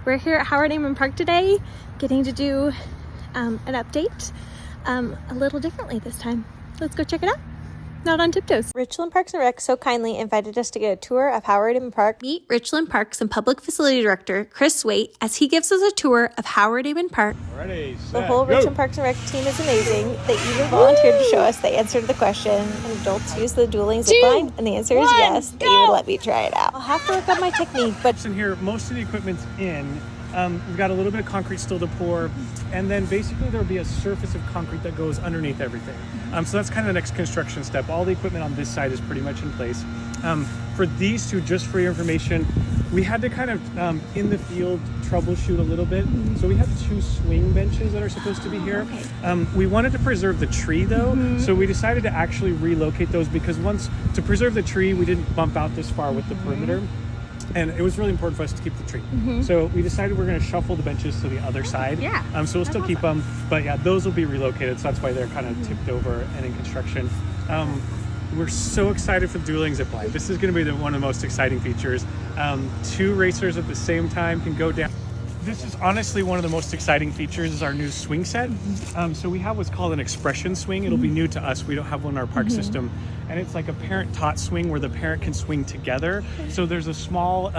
We're here at Howard Amon Park today, getting to do an update a little differently this time. Let's go check it out. Not on tiptoes. Richland Parks and Rec so kindly invited us to get a tour of Howard Amon Park. Meet Richland Parks and Public Facility Director Chris Waite as he gives us a tour of Howard Amon Park. Ready, set, the whole go. Richland Parks and Rec team is amazing. They even volunteered to show us the answer to the question, and adults use the dueling zip line, and the answer is yes. They even let me try it out. I'll have to work on my technique, but in here, most of the equipment's in. We've got a little bit of concrete still to pour, and then basically there'll be a surface of concrete that goes underneath everything. So that's kind of the next construction step. All the equipment on this side is pretty much in place. For these two, just for your information, we had to kind of, in the field, troubleshoot a little bit. So we have 2 swing benches that are supposed to be here. We wanted to preserve the tree though, so we decided to actually relocate those because to preserve the tree, we didn't bump out this far with the perimeter. And it was really important for us to keep the tree. So we decided we're going to shuffle the benches to the other side. So we'll still keep them, but yeah, those will be relocated. So that's why they're kind of tipped over and in construction. We're so excited for the dueling zip line. This is going to be one of the most exciting features. 2 racers at the same time can go down. This is honestly one of the most exciting features is our new swing set. So we have what's called an expression swing. It'll be new to us. We don't have one in our park system. And it's like a parent-taught swing where the parent can swing together. So there's a small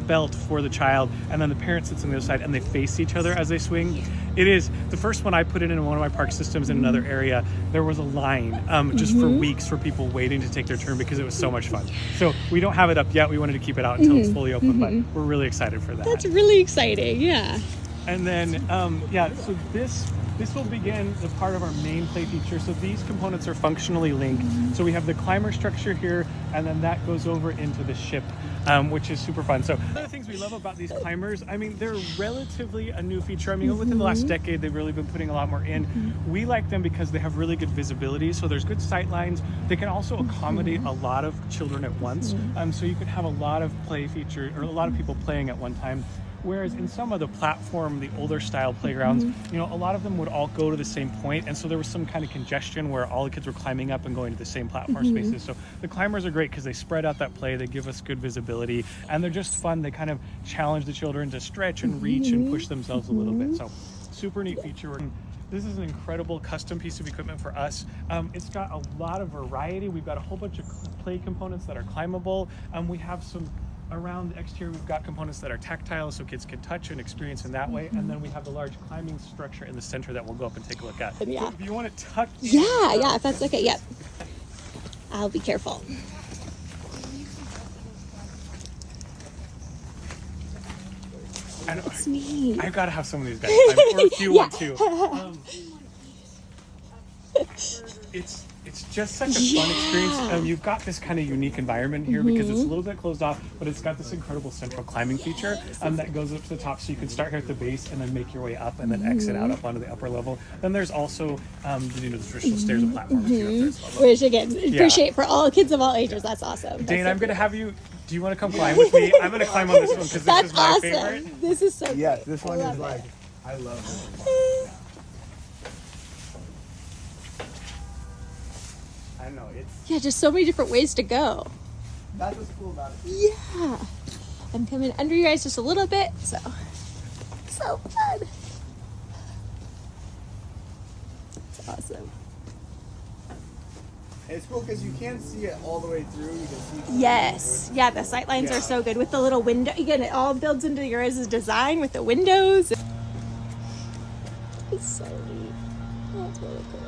belt for the child, and then the parent sits on the other side, and they face each other as they swing. It is the first one I put it in one of my park systems in another area. There was a line just for weeks for people waiting to take their turn because it was so much fun. So we don't have it up yet. We wanted to keep it out until it's fully open, but we're really excited for that. that's really exciting, yeah. And then, so this will begin the part of our main play feature. So these components are functionally linked. So we have the climber structure here, and then that goes over into the ship, which is super fun. So one of the things we love about these climbers, I mean, they're relatively a new feature. I mean, within the last decade, they've really been putting a lot more in. We like them because they have really good visibility. So there's good sight lines. They can also accommodate a lot of children at once. So you can have a lot of play feature, or a lot of people playing at one time. Whereas in some of the platform, the older style playgrounds, a lot of them would all go to the same point, and so there was some kind of congestion where all the kids were climbing up and going to the same platform spaces. So the climbers are great because they spread out that play, they give us good visibility, and they're just fun. They kind of challenge the children to stretch and reach and push themselves a little bit. So super neat feature. This is an incredible custom piece of equipment for us. It's got a lot of variety. We've got a whole bunch of play components that are climbable. We have some around the exterior, we've got components that are tactile so kids can touch and experience in that way. And then we have the large climbing structure in the center that we'll go up and take a look at. Yeah. So if you want to tuck in, Yeah, if that's okay, yep. I'll be careful. I know, It's neat. I've got to have some of these guys climb, or if you want to. It's just such a fun experience. You've got this kind of unique environment here because it's a little bit closed off, but it's got this incredible central climbing feature that goes up to the top, so you can start here at the base and then make your way up and then exit out up onto the upper level. Then there's also the traditional stairs and platforms here up there as well. Which again, appreciate for all kids of all ages. That's awesome. Dane, I'm going to have you. Do you want to come climb with me? I'm going to climb on this one because this is my favorite. This is so great. Yes, this one is like, I love this one. I know, it's... Yeah, just so many different ways to go. That's what's cool about it. Yeah. I'm coming under you guys just a little bit, so fun. It's awesome. It's cool because you can't see it all the way through. You can see. Yes. Yeah, the sight lines are so good with the little window. Again, it all builds into your guys' design with the windows. It's so neat. Oh, it's really cool.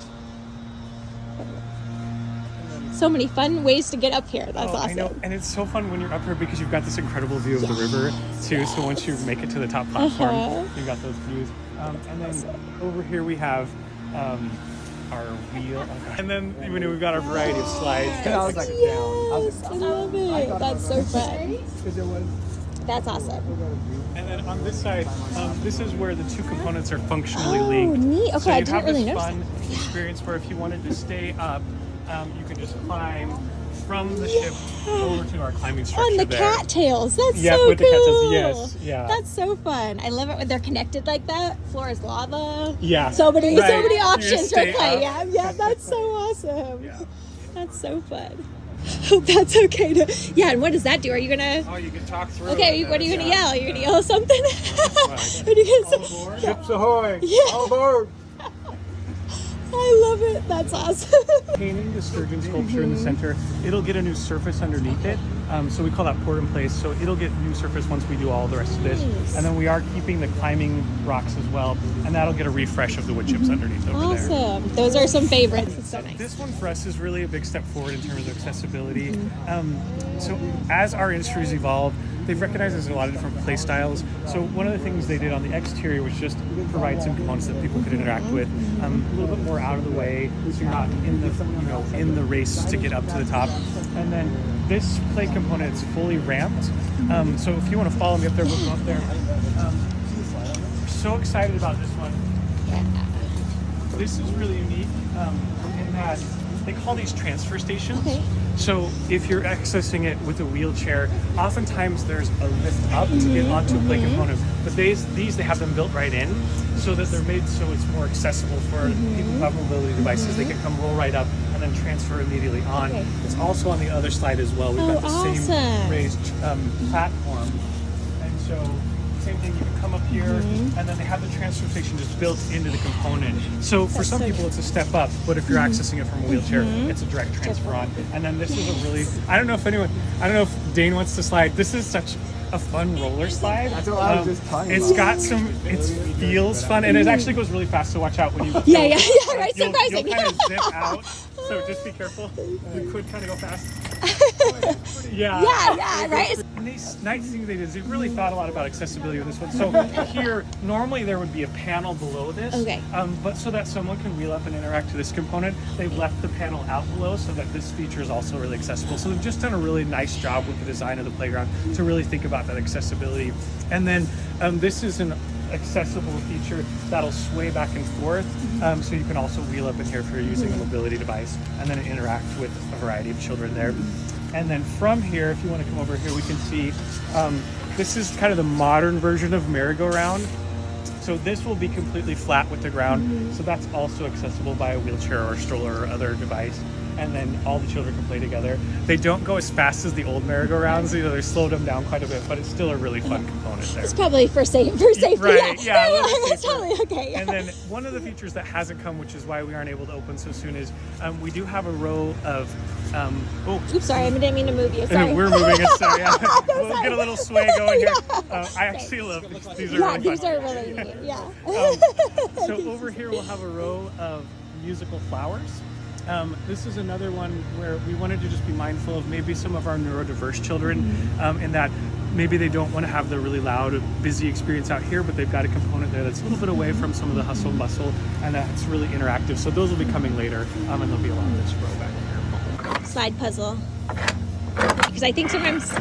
So many fun ways to get up here. That's awesome. I know, and it's so fun when you're up here because you've got this incredible view of the river too. So once you make it to the top platform, you've got those views. And then over here we have our wheel, and then we've got our variety of slides. And I was like, Yes, I love it. That's so fun. because it was. That's awesome. And then on this side, this is where the 2 components are functionally linked. Neat. Okay, so I you didn't have really this notice fun experience where if you wanted to stay up, you can just climb from the ship over to our climbing structure On the there. cattails. That's Yeah, so with the cool. cattails, yes, yeah. That's so fun. I love it when they're connected like that. Floor is lava. Yeah. So many Right. You options just for stay play. up. Yeah, that's so awesome. Yeah. That's so fun. Hope that's okay to. Yeah, and what does that do? Are you gonna? Oh, you can talk through. Okay, what are you gonna yell? Are you gonna yell something? Are you gonna say? Ships ahoy! Yeah. All aboard! I love it. That's awesome. Painting the sturgeon sculpture in the center, it'll get a new surface underneath it. So we call that pour in place. So it'll get new surface once we do all the rest of this. Nice. And then we are keeping the climbing rocks as well. And that'll get a refresh of the wood chips underneath over there. Awesome. Those are some favorites. It's so nice. This one for us is really a big step forward in terms of accessibility. So as our industry's evolved, they've recognized there's a lot of different play styles. So one of the things they did on the exterior was just provide some components that people could interact with, a little bit more out of the way, so you're not in the in the race to get up to the top. And then this play component is fully ramped. So if you want to follow me up there, we'll go up there. We're so excited about this one. This is really unique in that they call these transfer stations. Okay. So if you're accessing it with a wheelchair, oftentimes there's a lift up to get onto a play component. But these they have them built right in, so that they're made so it's more accessible for people who have mobility devices. They can come roll right up and then transfer immediately on. Okay. It's also on the other slide as well. We've got the same awesome. raised platform, and so same thing. You can come up here, and then they have the transfer station just built into the component. So for some people, it's a step up, but if you're accessing it from a wheelchair, it's a direct transfer on. And then this is a really, I don't know if Dane wants to slide. This is such a fun roller slide. That's what I was just talking It's about. got some, it feels fun, and it actually goes really fast, so watch out when you go. Yeah, right, You'll surprising. kind of zip out, so just be careful. You could kind of go fast. Yeah, right? And these nice things they did is they really thought a lot about accessibility with this one. So here, normally there would be a panel below this. Okay. But so that someone can wheel up and interact with this component, they've left the panel out below so that this feature is also really accessible. So they've just done a really nice job with the design of the playground to really think about that accessibility. And then this is an accessible feature that'll sway back and forth, so you can also wheel up in here if you're using a mobility device, and then interact with a variety of children there. And then from here, if you want to come over here, we can see this is kind of the modern version of merry-go-round. So this will be completely flat with the ground, so that's also accessible by a wheelchair or stroller or other device. And then all the children can play together. They don't go as fast as the old merry-go-rounds, they slowed them down quite a bit, but it's still a really fun component there. It's probably for safety. Right, yeah, a little That's safer. totally okay. And then one of the features that hasn't come, which is why we aren't able to open so soon, is we do have a row of Oops, sorry, I didn't mean to move you. Sorry. we're moving it, so yeah. We'll get a little sway going here. I actually love these. These are really fun. These are really neat. Yeah. So over here we'll have a row of musical flowers. This is another one where we wanted to just be mindful of maybe some of our neurodiverse children, in that maybe they don't want to have the really loud, busy experience out here, but they've got a component there that's a little bit away from some of the hustle and bustle, and that's really interactive. So those will be coming later, and there'll be a lot of this row back here. Slide puzzle. Because I think sometimes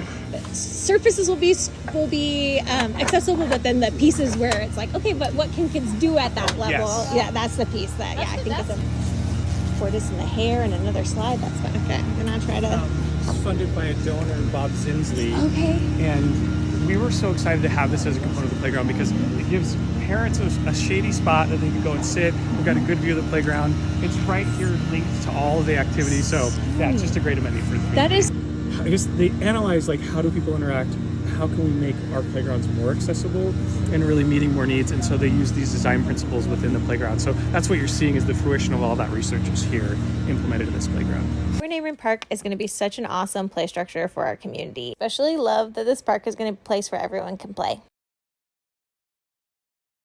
surfaces will be accessible, but then the pieces where it's like, okay, but what can kids do at that level? Yes. Yeah, that's the piece that I think is for this in the hair and another slide. That's fun. Okay, I'm gonna try to. It's funded by a donor, Bob Zinsley. Okay. And we were so excited to have this as a component of the playground because it gives parents a shady spot that they can go and sit. We've got a good view of the playground. It's right here linked to all of the activities. So yeah, it's just a great amenity for the community. That is. I guess they analyze like how do people interact, how can we make our playgrounds more accessible and really meeting more needs, and so they use these design principles within the playground. So that's what you're seeing is the fruition of all that research is here implemented in this playground. Howard Amon Park is going to be such an awesome play structure for our community. Especially love that this park is going to be a place where everyone can play.